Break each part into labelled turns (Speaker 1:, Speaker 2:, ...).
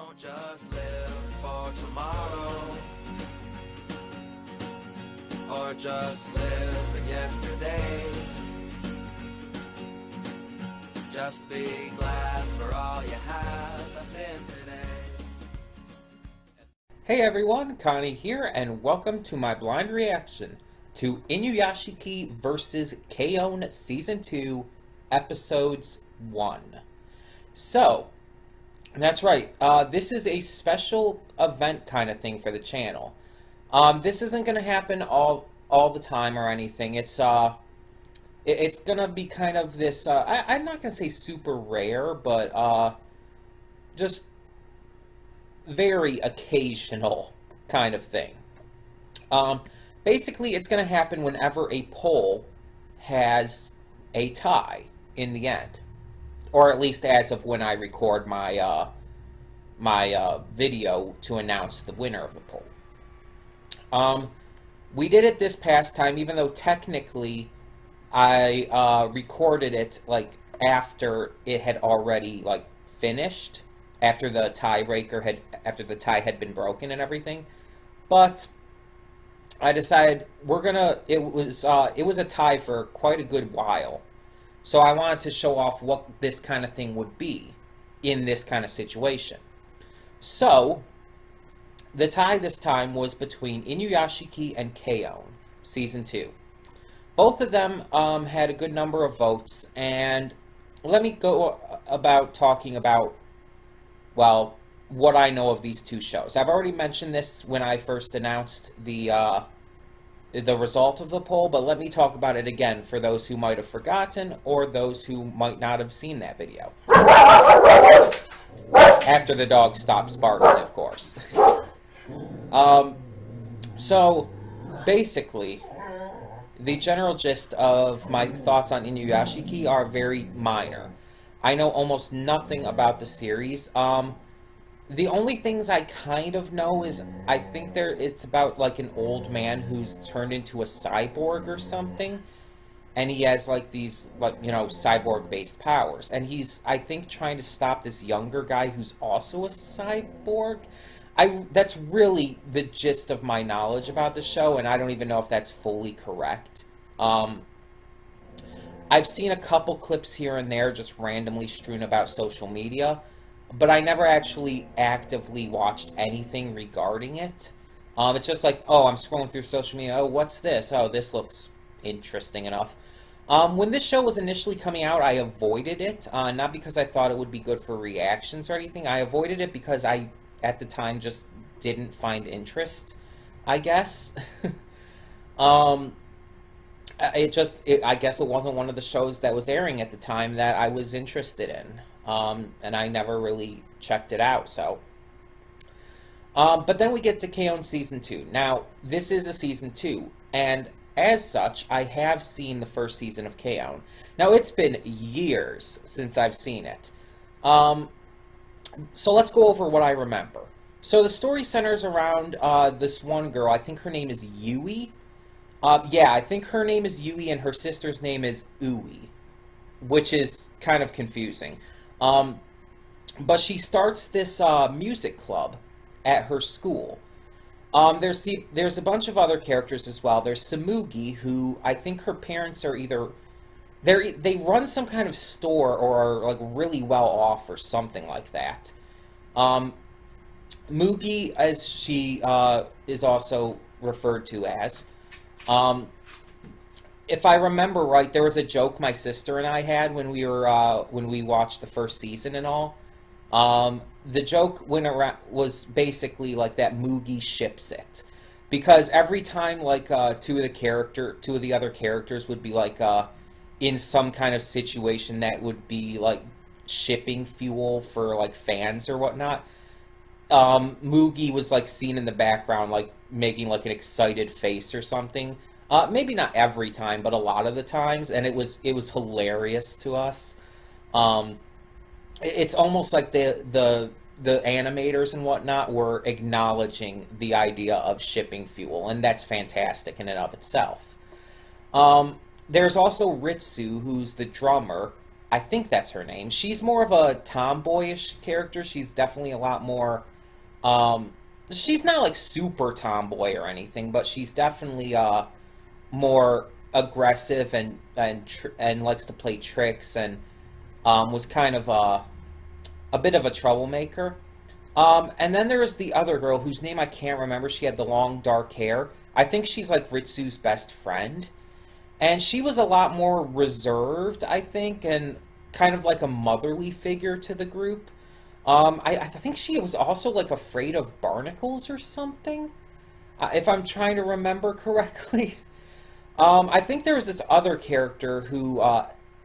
Speaker 1: Don't just live for tomorrow, or just live in yesterday. Just be glad for all you have that's in today.
Speaker 2: Hey everyone, Connie here, and welcome to my blind reaction to Inuyashiki vs. K-On! Season 2, Episodes 1. So, that's right, this is a special event kind of thing for the channel. This isn't going to happen all the time or anything. It's going to be kind of this, I'm not going to say super rare, but just very occasional kind of thing. Basically, it's going to happen whenever a poll has a tie in the end. Or at least as of when I record my video to announce the winner of the poll. We did it this past time, even though technically I recorded it like after it had already like finished, after the tiebreaker after the tie had been broken and everything. But I decided it was a tie for quite a good while. So I wanted to show off what this kind of thing would be in this kind of situation. So, the tie this time was between Inuyashiki and K-On! Season 2. Both of them had a good number of votes, and let me go about talking about, well, what I know of these two shows. I've already mentioned this when I first announced the result of the poll, but let me talk about it again for those who might have forgotten or those who might not have seen that video. After the dog stops barking, of course. So, basically, the general gist of my thoughts on Inuyashiki are very minor. I know almost nothing about the series. The only things I kind of know is I think it's about like an old man who's turned into a cyborg or something, and he has like these cyborg-based powers, and he's, I think, trying to stop this younger guy who's also a cyborg. That's really the gist of my knowledge about the show, and I don't even know if that's fully correct. I've seen a couple clips here and there just randomly strewn about social media, but I never actually actively watched anything regarding it. It's just like, oh, I'm scrolling through social media, oh, what's this? Oh, this looks interesting enough. When this show was initially coming out, I avoided it, not because I thought it would be good for reactions or anything. I avoided it because I, at the time, just didn't find interest, I guess. I guess it wasn't one of the shows that was airing at the time that I was interested in. And I never really checked it out, so. But then we get to K-On! Season 2. Now, this is a Season 2, and as such, I have seen the first season of K-On! Now, it's been years since I've seen it. So let's go over what I remember. So the story centers around this one girl. I think her name is Yui. Yeah, I think her name is Yui and her sister's name is Ui, which is kind of confusing. But she starts this music club at her school. There's a bunch of other characters as well. There's Mugi, who I think her parents are either they run some kind of store or are like really well off or something like that. Mugi, as she is also referred to as. If I remember right, there was a joke my sister and I had when we watched the first season and all. The joke was basically like that Mugi ships it, because every time like two of the other characters would be like in some kind of situation that would be like shipping fuel for like fans or whatnot, Mugi was like seen in the background like making like an excited face or something. Maybe not every time, but a lot of the times, and it was hilarious to us. It's almost like the animators and whatnot were acknowledging the idea of shipping fuel, and that's fantastic in and of itself. There's also Ritsu, who's the drummer, I think that's her name. She's more of a tomboyish character. She's definitely a lot more. Um, she's not like super tomboy or anything, but she's definitely more aggressive and likes to play tricks and was kind of a bit of a troublemaker. And then there is the other girl whose name I can't remember. She had the long dark hair. I think she's like Ritsu's best friend. And she was a lot more reserved, I think, and kind of like a motherly figure to the group. I think she was also like afraid of barnacles or something, if I'm trying to remember correctly. I think there was this other character who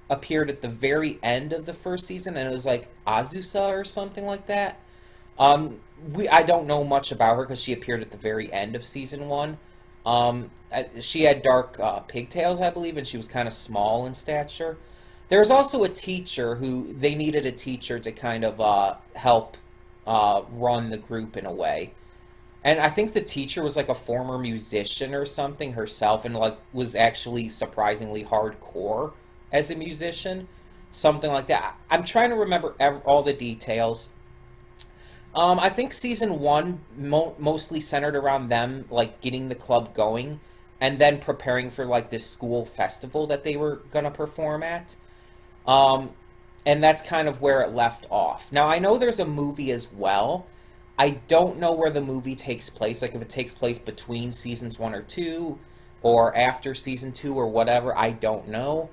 Speaker 2: appeared at the very end of the first season, and it was like Azusa or something like that. I don't know much about her because she appeared at the very end of season one. She had dark pigtails, I believe, and she was kind of small in stature. There was also a teacher who they needed a teacher to kind of help run the group in a way. And I think the teacher was like a former musician or something herself, and like was actually surprisingly hardcore as a musician, something like that. I'm trying to remember all the details. I think season one mostly centered around them like getting the club going, and then preparing for like this school festival that they were gonna perform at. Um, and that's kind of where it left off. Now I know there's a movie as well. I don't know where the movie takes place, like if it takes place between seasons one or two, or after season two or whatever. I don't know.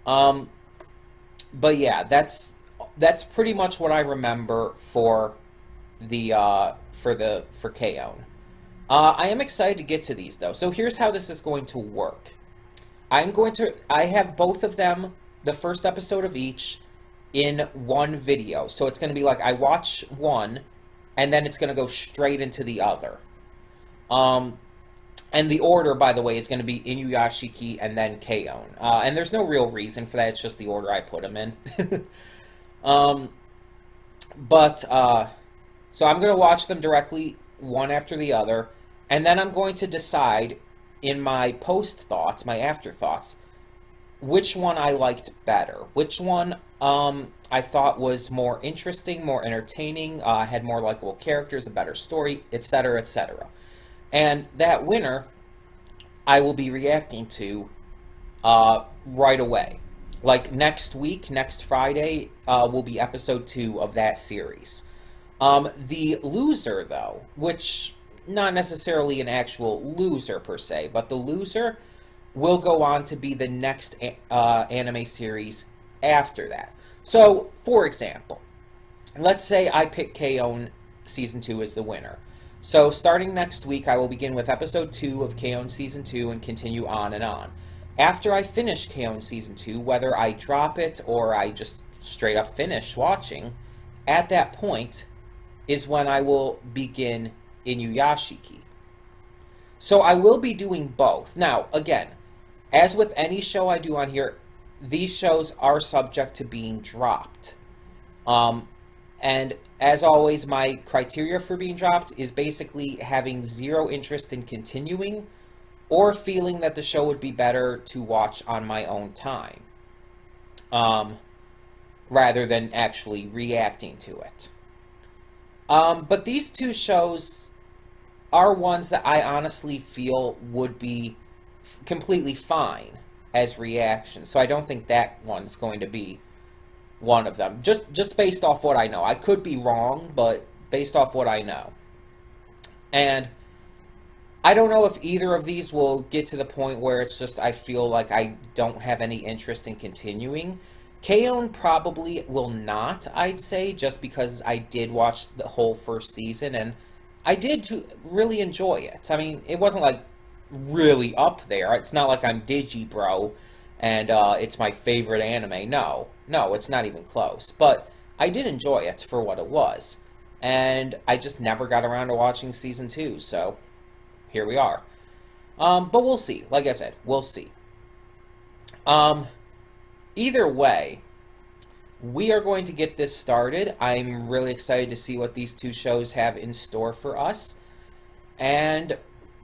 Speaker 2: Um, but yeah, that's pretty much what I remember for for K-On! I am excited to get to these though. So here's how this is going to work. I have both of them, the first episode of each, in one video. So it's going to be like I watch one, and then it's going to go straight into the other. Um, and the order, by the way, is going to be Inuyashiki and then K-On! And there's no real reason for that. It's just the order I put them in. um, but so I'm going to watch them directly, one after the other, and then I'm going to decide in my post thoughts, my afterthoughts, which one I liked better, which one I thought was more interesting, more entertaining, had more likable characters, a better story, etc., etc. And that winner, I will be reacting to right away. Like next week, next Friday, will be episode 2 of that series. The loser, though, which not necessarily an actual loser per se, but the loser will go on to be the next anime series after that. So, for example, let's say I pick K-On! Season 2 as the winner. So, starting next week, I will begin with episode 2 of K-On! Season 2 and continue on and on. After I finish K-On! Season 2, whether I drop it or I just straight up finish watching, at that point is when I will begin Inuyashiki. So I will be doing both. Now, again, as with any show I do on here, these shows are subject to being dropped. And as always, my criteria for being dropped is basically having zero interest in continuing or feeling that the show would be better to watch on my own time, rather than actually reacting to it. But these two shows are ones that I honestly feel would be completely fine as reactions. So I don't think that one's going to be one of them. Just based off what I know. I could be wrong, but based off what I know. And I don't know if either of these will get to the point where it's just I feel like I don't have any interest in continuing. K-On! Probably will not, I'd say, just because I did watch the whole first season, and I did really enjoy it. I mean, it wasn't like really up there. It's not like I'm Digibro and it's my favorite anime. No, it's not even close. But I did enjoy it for what it was. And I just never got around to watching season 2, so here we are. But we'll see. Like I said, we'll see. Either way, we are going to get this started. I'm really excited to see what these two shows have in store for us. And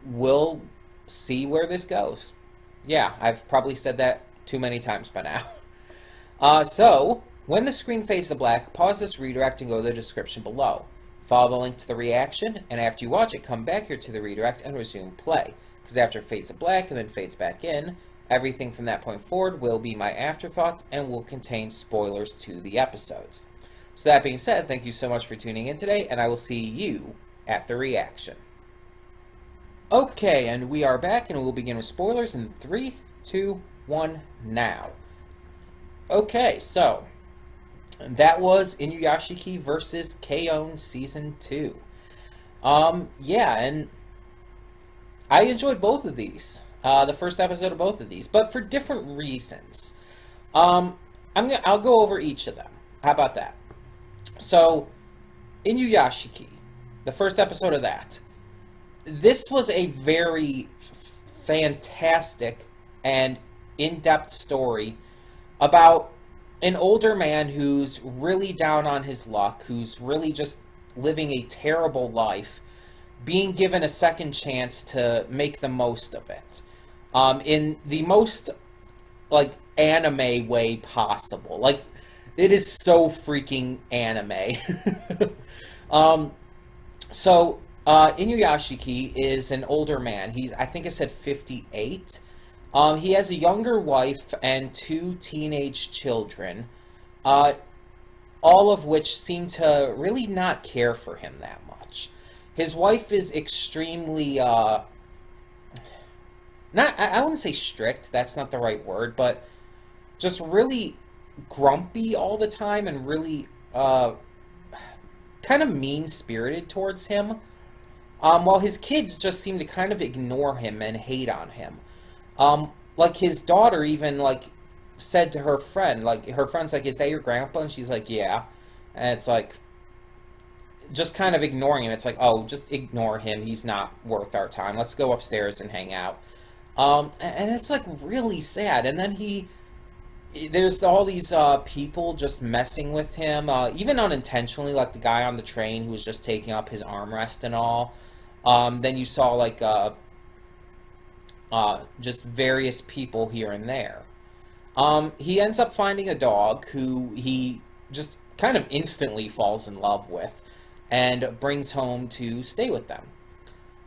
Speaker 2: we'll see where this goes. Yeah, I've probably said that too many times by now. So, when the screen fades to black, pause this redirect and go to the description below. Follow the link to the reaction, and after you watch it, come back here to the redirect and resume play. Because after it fades to black and then fades back in, everything from that point forward will be my afterthoughts and will contain spoilers to the episodes. So that being said, thank you so much for tuning in today, and I will see you at the reaction. Okay, and we are back, and we'll begin with spoilers in 3, 2, 1, now. Okay, so that was Inuyashiki versus K-On! Season 2. Yeah, and I enjoyed both of these. The first episode of both of these, but for different reasons. I'll go over each of them. How about that? So, Inuyashiki, the first episode of that. This was a very fantastic and in-depth story about an older man who's really down on his luck, who's really just living a terrible life, being given a second chance to make the most of it. In the most, like, anime way possible. Like, it is so freaking anime. Inuyashiki is an older man. I think it said 58. He has a younger wife and 2 teenage children, all of which seem to really not care for him that much. His wife is extremely, I wouldn't say strict, that's not the right word, but just really grumpy all the time and really, kind of mean-spirited towards him. While his kids just seem to kind of ignore him and hate on him. Like, his daughter even, like, said to her friend, like, her friend's like, is that your grandpa? And she's like, yeah. And it's like, just kind of ignoring him. It's like, oh, just ignore him. He's not worth our time. Let's go upstairs and hang out. And it's, like, really sad. And then there's all these people just messing with him, even unintentionally, like the guy on the train who was just taking up his armrest and all. Then you saw, like, just various people here and there. He ends up finding a dog who he just kind of instantly falls in love with and brings home to stay with them,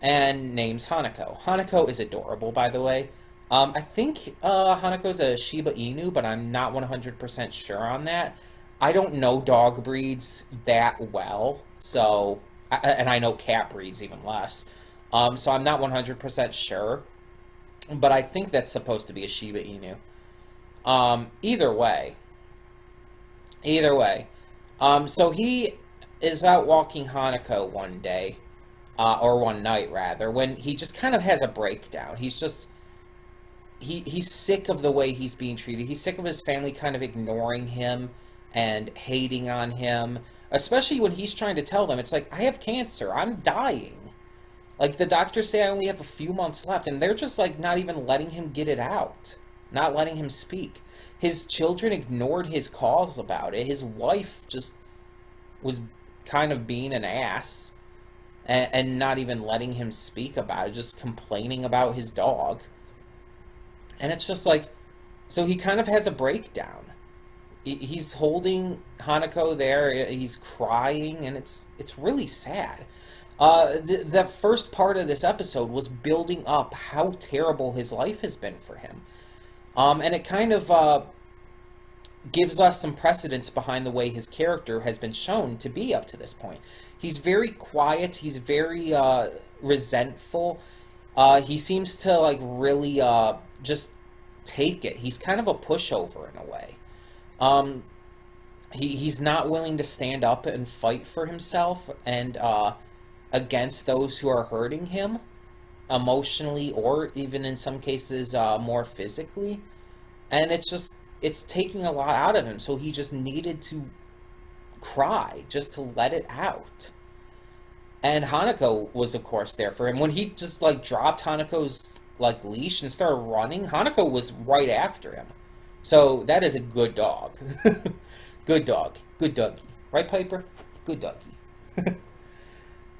Speaker 2: and names Hanako. Hanako is adorable, by the way. I think Hanako's a Shiba Inu, but I'm not 100% sure on that. I don't know dog breeds that well, so... And I know cat breeds even less. So I'm not 100% sure. But I think that's supposed to be a Shiba Inu. Either way. So he is out walking Hanako one day, or one night rather, when he just kind of has a breakdown. He's just... He's sick of the way he's being treated. He's sick of his family kind of ignoring him and hating on him. Especially when he's trying to tell them, it's like, I have cancer, I'm dying. Like, the doctors say I only have a few months left, and they're just, like, not even letting him get it out. Not letting him speak. His children ignored his calls about it. His wife just was kind of being an ass and not even letting him speak about it, just complaining about his dog. And it's just like, so he kind of has a breakdown. He's holding Hanako there, he's crying, and it's really sad. The first part of this episode was building up how terrible his life has been for him. And it kind of gives us some precedence behind the way his character has been shown to be up to this point. He's very quiet, he's very resentful. He seems to, like, really just take it. He's kind of a pushover in a way. He's not willing to stand up and fight for himself and against those who are hurting him emotionally or even in some cases more physically. And it's taking a lot out of him, so he just needed to cry just to let it out. And Hanako was, of course, there for him. When he just, like, dropped Hanako's, like, leash and started running, Hanako was right after him. So that is a good dog. Good dog. Good doggy. Right, Piper? Good doggy.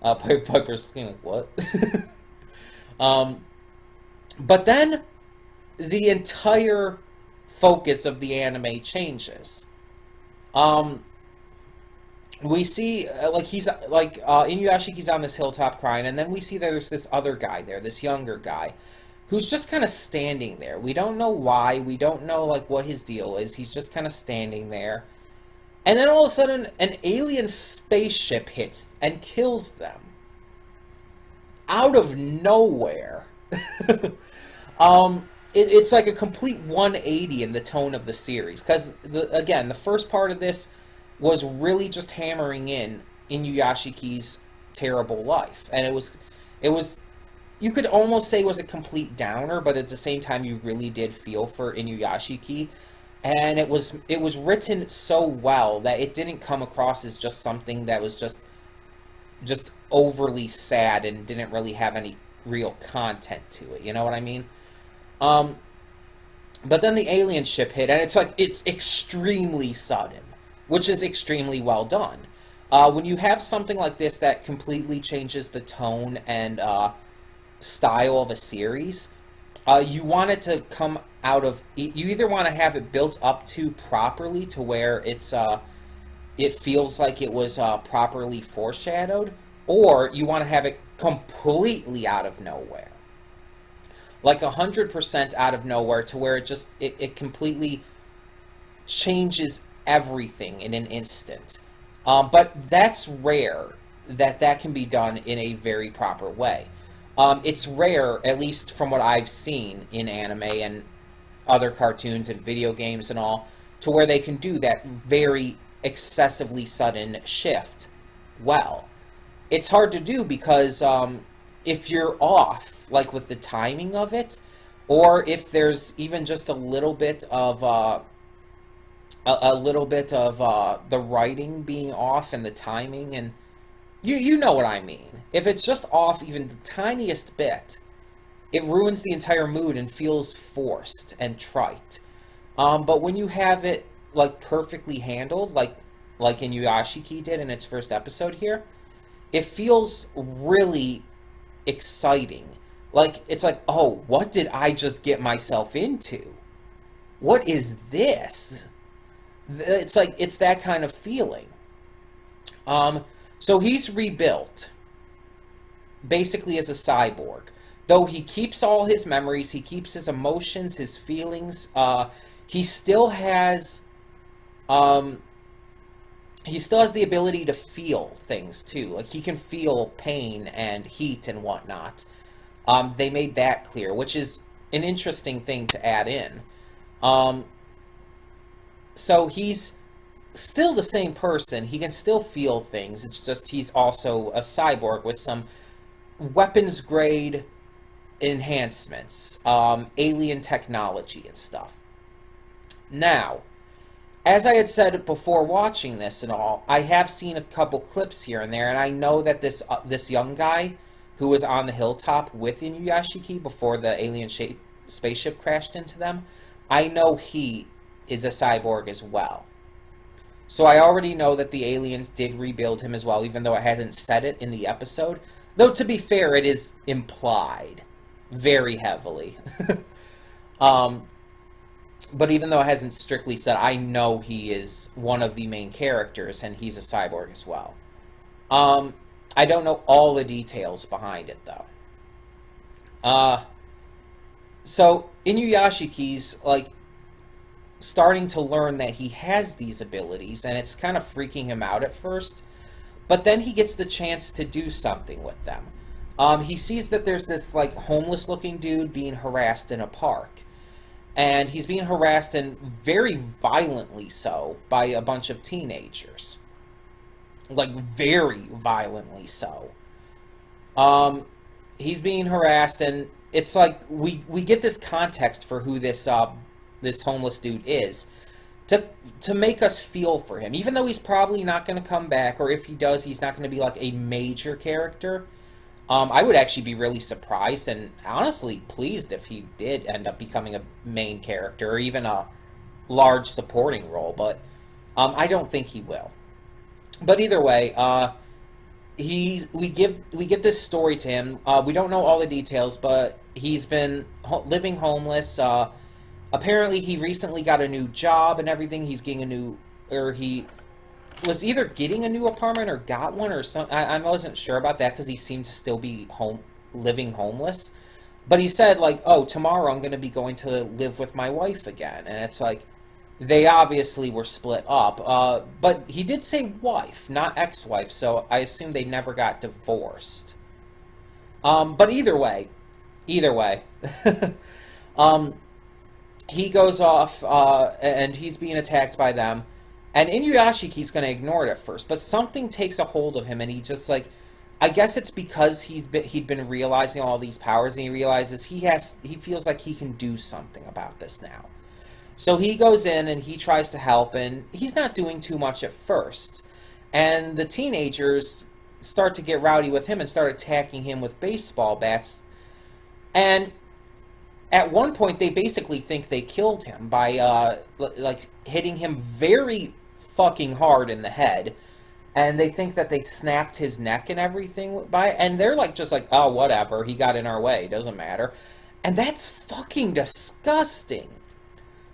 Speaker 2: Piper's looking like, what? But then the entire focus of the anime changes. Um, we see Inuyashiki's on this hilltop crying, and then we see there's this other guy there, this younger guy, who's just kind of standing there. We don't know why. We don't know like what his deal is. He's just kind of standing there, and then all of a sudden, an alien spaceship hits and kills them out of nowhere. It's like a complete 180 in the tone of the series, because again, the first part of this was really just hammering in Inuyashiki's terrible life, and it was you could almost say it was a complete downer, but at the same time you really did feel for Inuyashiki, and it was written so well that it didn't come across as just something that was just overly sad and didn't really have any real content to it. You know what I mean? But then the alien ship hit, and it's extremely sudden, which is extremely well done. When you have something like this that completely changes the tone and style of a series, you want it to come out of... You either want to have it built up to properly to where it feels like it was properly foreshadowed, or you want to have it completely out of nowhere. Like 100% out of nowhere, to where it completely changes everything in an instant. But that's rare that can be done in a very proper way. It's rare, at least from what I've seen in anime and other cartoons and video games and all, to where they can do that very excessively sudden shift well. It's hard to do because if you're off, like with the timing of it, or if there's even just a little bit of the writing being off and the timing, and you know what I mean. If it's just off even the tiniest bit, it ruins the entire mood and feels forced and trite. But when you have it like perfectly handled, like Inuyashiki did in its first episode here, it feels really exciting. Like, it's like, oh, what did I just get myself into? What is this? It's like, it's that kind of feeling. So he's rebuilt, basically as a cyborg. Though he keeps all his memories, he keeps his emotions, his feelings, he still has the ability to feel things, too. Like, he can feel pain and heat and whatnot. They made that clear, which is an interesting thing to add in. So he's still the same person. He can still feel things. It's just he's also a cyborg with some weapons-grade enhancements, alien technology and stuff. Now, as I had said before watching this and all, I have seen a couple clips here and there, and I know that this young guy who was on the hilltop with Inuyashiki before the alien spaceship crashed into them, I know he is a cyborg as well. So I already know that the aliens did rebuild him as well, even though I hadn't said it in the episode. Though, to be fair, it is implied very heavily. But even though it hasn't strictly said, I know he is one of the main characters, and he's a cyborg as well. I don't know all the details behind it, though. So, Inuyashiki's, like, starting to learn that he has these abilities, and it's kind of freaking him out at first. But then he gets the chance to do something with them. He sees that there's this, like, homeless-looking dude being harassed in a park. And he's being harassed, and very violently so, by a bunch of teenagers. Like, very violently so. He's being harassed, and it's like, we get this context for who this homeless dude is, to make us feel for him. Even though he's probably not going to come back, or if he does, he's not going to be, like, a major character. I would actually be really surprised and honestly pleased if he did end up becoming a main character or even a large supporting role, but I don't think he will. But either way, we get this story to him. We don't know all the details, but he's been living homeless. Apparently, he recently got a new job and everything. He's getting a new, or he was either getting a new apartment or got one or something. I wasn't sure about that because he seemed to still be living homeless. But he said, like, oh, tomorrow I'm going to be going to live with my wife again. And it's like, they obviously were split up. But he did say wife, not ex-wife, so I assume they never got divorced. But either way, um, he goes off, and he's being attacked by them. And Inuyashiki's going to ignore it at first, but something takes a hold of him, and he just, like, I guess it's because he'd been realizing all these powers, and he realizes he feels like he can do something about this now. So he goes in and he tries to help, and he's not doing too much at first. And the teenagers start to get rowdy with him and start attacking him with baseball bats. And at one point, they basically think they killed him by, like, hitting him very fucking hard in the head. And they think that they snapped his neck and everything and they're like, just like, oh, whatever, he got in our way, doesn't matter. And that's fucking disgusting.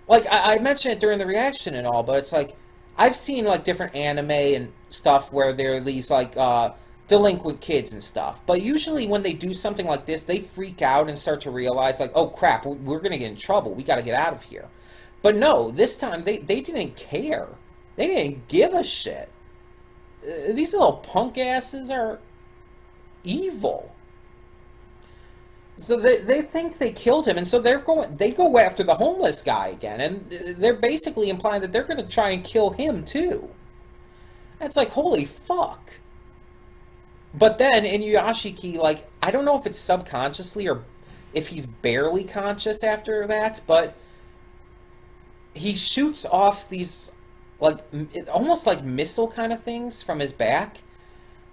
Speaker 2: Like, I mentioned it during the reaction and all, but it's like, I've seen, like, different anime and stuff where there are these, like, delinquent kids and stuff. But usually when they do something like this, they freak out and start to realize, like, oh, crap, we're going to get in trouble. We got to get out of here. But no, this time, they didn't care. They didn't give a shit. These little punk asses are evil. So they think they killed him, and so they go after the homeless guy again, and they're basically implying that they're going to try and kill him too. And it's like, holy fuck. But then Inuyashiki, like, I don't know if it's subconsciously or if he's barely conscious after that, but he shoots off these, like, almost like missile kind of things from his back.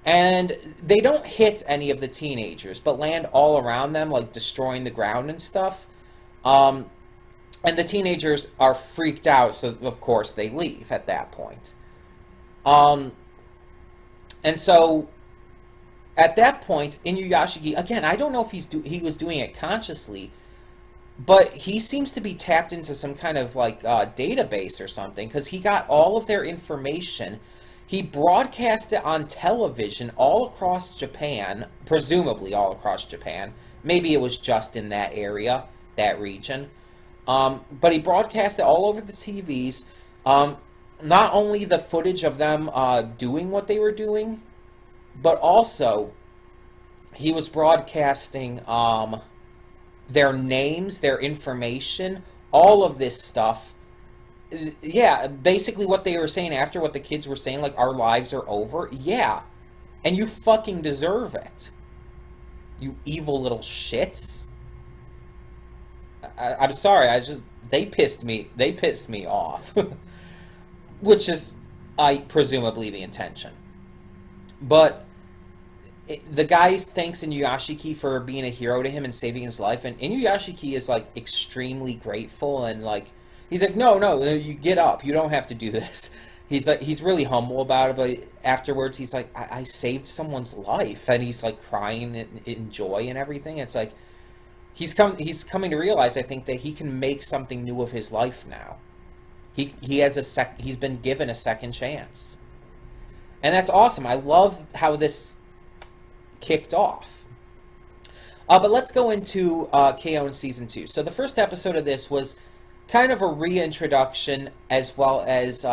Speaker 2: And they don't hit any of the teenagers, but land all around them, like destroying the ground and stuff. And the teenagers are freaked out, so of course they leave at that point. And so at that point, Inuyashiki, again, I don't know if he was doing it consciously, but he seems to be tapped into some kind of, like, database or something, because he got all of their information. He broadcast it on television all across Japan, presumably all across Japan. Maybe it was just in that area, that region. But he broadcast it all over the TVs. Not only the footage of them doing what they were doing, but also he was broadcasting their names, their information, all of this stuff. Yeah, basically what they were saying after, what the kids were saying, like, our lives are over. Yeah, and you fucking deserve it. You evil little shits. I'm sorry, they pissed me off. Which is, presumably the intention. But the guy thanks Inuyashiki for being a hero to him and saving his life, and Inuyashiki is, like, extremely grateful and, like, he's like, no, you get up. You don't have to do this. He's like, he's really humble about it, but afterwards he's like, I saved someone's life, and he's like crying in joy and everything. It's like he's coming to realize, I think, that he can make something new of his life now. He's been given a second chance, and that's awesome. I love how this kicked off. But let's go into KO in Season 2. So the first episode of this was kind of a reintroduction, as well as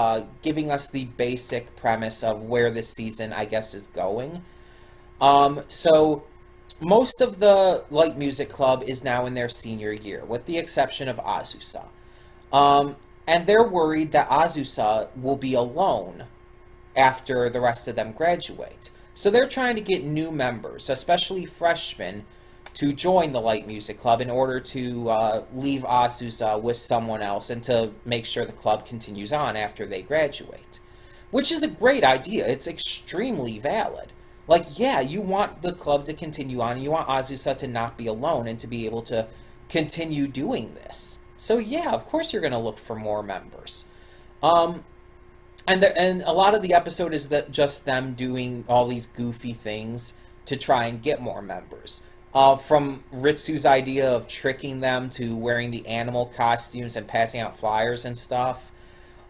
Speaker 2: giving us the basic premise of where this season, I guess, is going. So most of the Light Music Club is now in their senior year, with the exception of Azusa. And they're worried that Azusa will be alone after the rest of them graduate. So they're trying to get new members, especially freshmen, to join the Light Music Club in order to leave Azusa with someone else and to make sure the club continues on after they graduate. Which is a great idea. It's extremely valid. Like, yeah, you want the club to continue on. You want Azusa to not be alone and to be able to continue doing this. So yeah, of course you're going to look for more members. And a lot of the episode is just them doing all these goofy things to try and get more members. From Ritsu's idea of tricking them to wearing the animal costumes and passing out flyers and stuff.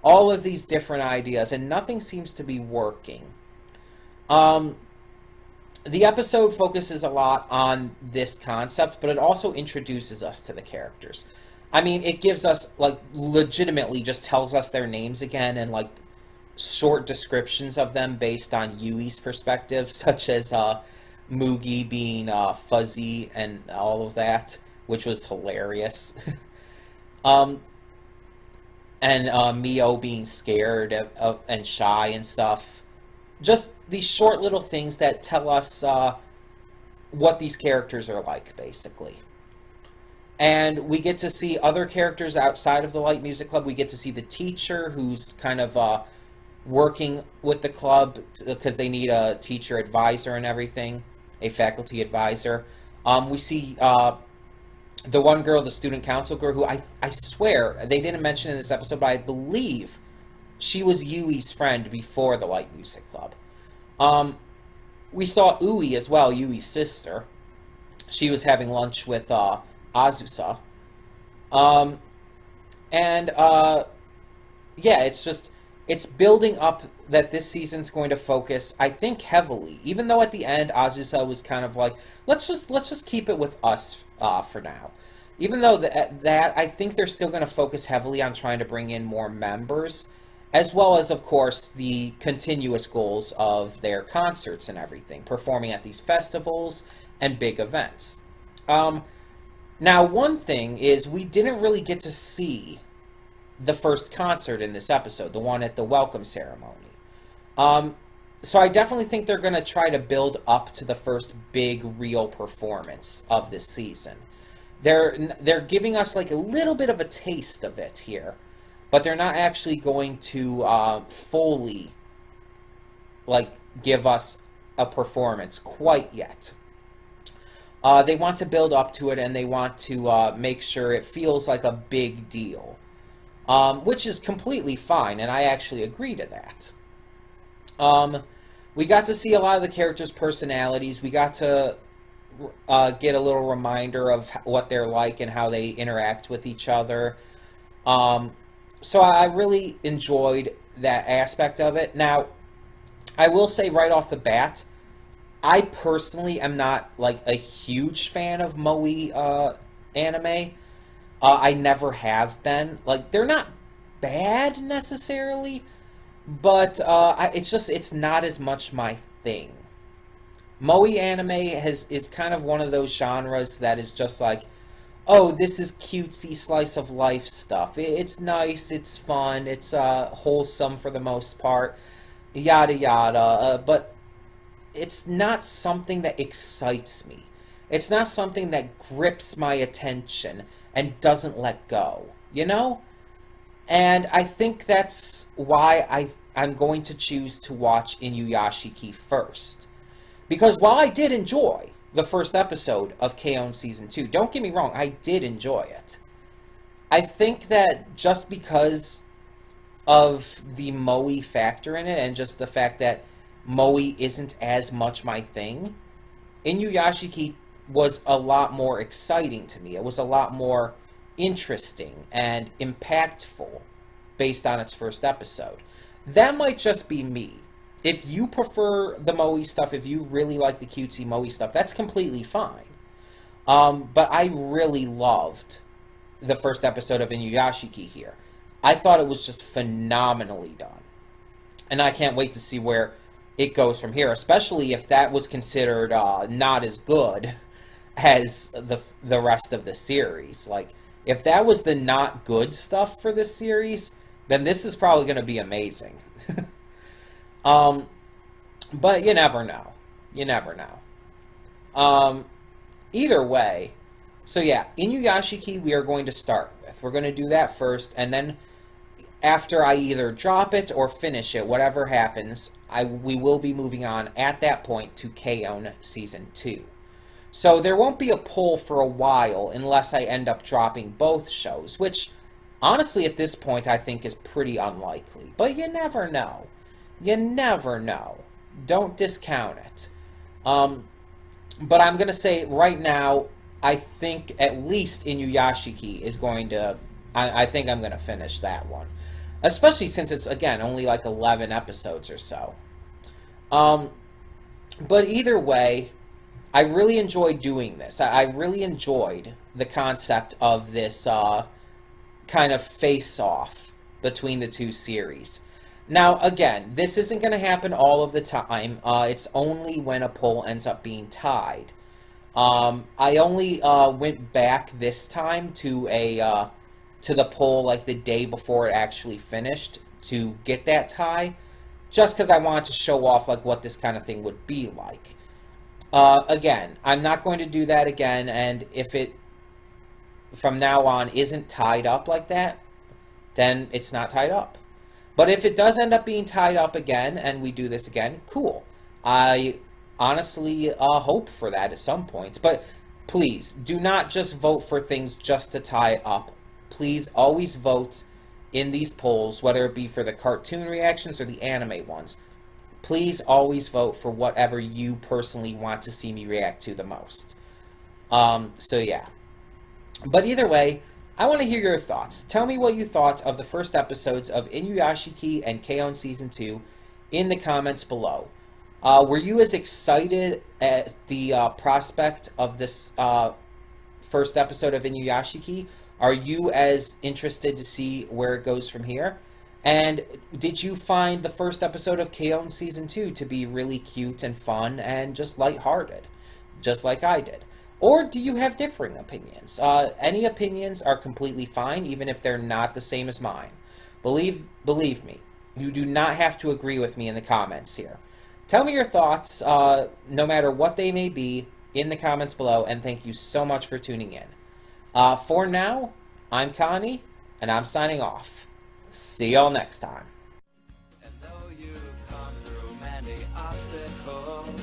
Speaker 2: All of these different ideas, and nothing seems to be working. Um, the episode focuses a lot on this concept, but it also introduces us to the characters. I mean, it gives us, like, legitimately just tells us their names again and, like, short descriptions of them based on Yui's perspective, such as Mugi being fuzzy and all of that, which was hilarious. um, and Mio being scared and shy and stuff. Just these short little things that tell us what these characters are like, basically. And we get to see other characters outside of the Light Music Club. We get to see the teacher who's kind of working with the club because they need a teacher advisor and everything, a faculty advisor. We see the one girl, the student council girl, who I swear they didn't mention in this episode, but I believe she was Yui's friend before the Light Music Club. We saw Ui as well, Yui's sister. She was having lunch with Azusa. Yeah, it's building up that this season's going to focus, I think, heavily. Even though at the end Azusa was kind of like, let's just keep it with us for now. Even though that I think they're still going to focus heavily on trying to bring in more members, as well as, of course, the continuous goals of their concerts and everything, performing at these festivals and big events. Now, one thing is we didn't really get to see the first concert in this episode, the one at the welcome ceremony. So I definitely think they're going to try to build up to the first big, real performance of this season. They're giving us like a little bit of a taste of it here, but they're not actually going to fully like give us a performance quite yet. They want to build up to it, and they want to make sure it feels like a big deal, which is completely fine, and I actually agree to that. We got to see a lot of the characters' personalities. We got to get a little reminder of what they're like and how they interact with each other. So I really enjoyed that aspect of it. Now, I will say right off the bat, I personally am not like a huge fan of moe anime. I never have been. Like, they're not bad necessarily, but it's not as much my thing. Moe anime is kind of one of those genres that is just like, oh, this is cutesy slice of life stuff. It's nice, it's fun, it's wholesome for the most part, yada yada. But it's not something that excites me. It's not something that grips my attention and doesn't let go, you know? And I think that's why I'm going to choose to watch Inuyashiki first. Because while I did enjoy the first episode of K-On! Season 2, don't get me wrong, I did enjoy it. I think that just because of the moe factor in it, and just the fact that moe isn't as much my thing, Inuyashiki was a lot more exciting to me. It was a lot more interesting and impactful based on its first episode. That might just be me. If you prefer the moe stuff, if you really like the cutesy moe stuff, that's completely fine. But I really loved the first episode of Inuyashiki here. I thought it was just phenomenally done. And I can't wait to see where it goes from here, especially if that was considered not as good as the rest of the series. Like, if that was the not good stuff for this series, then this is probably going to be amazing. But you never know. You never know. Either way, so yeah, Inuyashiki we are going to start with. We're going to do that first, and then after I either drop it or finish it, whatever happens, we will be moving on at that point to K-On! Season 2. So there won't be a pull for a while unless I end up dropping both shows, which honestly at this point I think is pretty unlikely. But you never know. You never know. Don't discount it. But I'm going to say right now, I think at least Inuyashiki is going to... I think I'm going to finish that one. Especially since it's, again, only like 11 episodes or so. But either way, I really enjoyed doing this. I really enjoyed the concept of this kind of face-off between the two series. Now, again, this isn't going to happen all of the time. It's only when a poll ends up being tied. I only went back this time to the poll like the day before it actually finished to get that tie, just because I wanted to show off like what this kind of thing would be like. Again, I'm not going to do that again, and if it from now on isn't tied up like that, then it's not tied up. But if it does end up being tied up again and we do this again, cool. I honestly hope for that at some point. But please, do not just vote for things just to tie it up. Please always vote in these polls, whether it be for the cartoon reactions or the anime ones. Please always vote for whatever you personally want to see me react to the most. So yeah. But either way, I want to hear your thoughts. Tell me what you thought of the first episodes of Inuyashiki and K-On! Season 2 in the comments below. Were you as excited at the prospect of this first episode of Inuyashiki? Are you as interested to see where it goes from here? And did you find the first episode of K-On! Season 2 to be really cute and fun and just lighthearted, just like I did? Or do you have differing opinions? Any opinions are completely fine, even if they're not the same as mine. Believe me, you do not have to agree with me in the comments here. Tell me your thoughts, no matter what they may be, in the comments below, and thank you so much for tuning in. For now, I'm Connie, and I'm signing off. See y'all next time.
Speaker 1: And though you've come through many obstacles,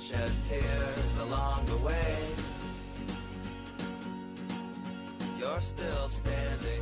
Speaker 1: shed tears along the way, you're still standing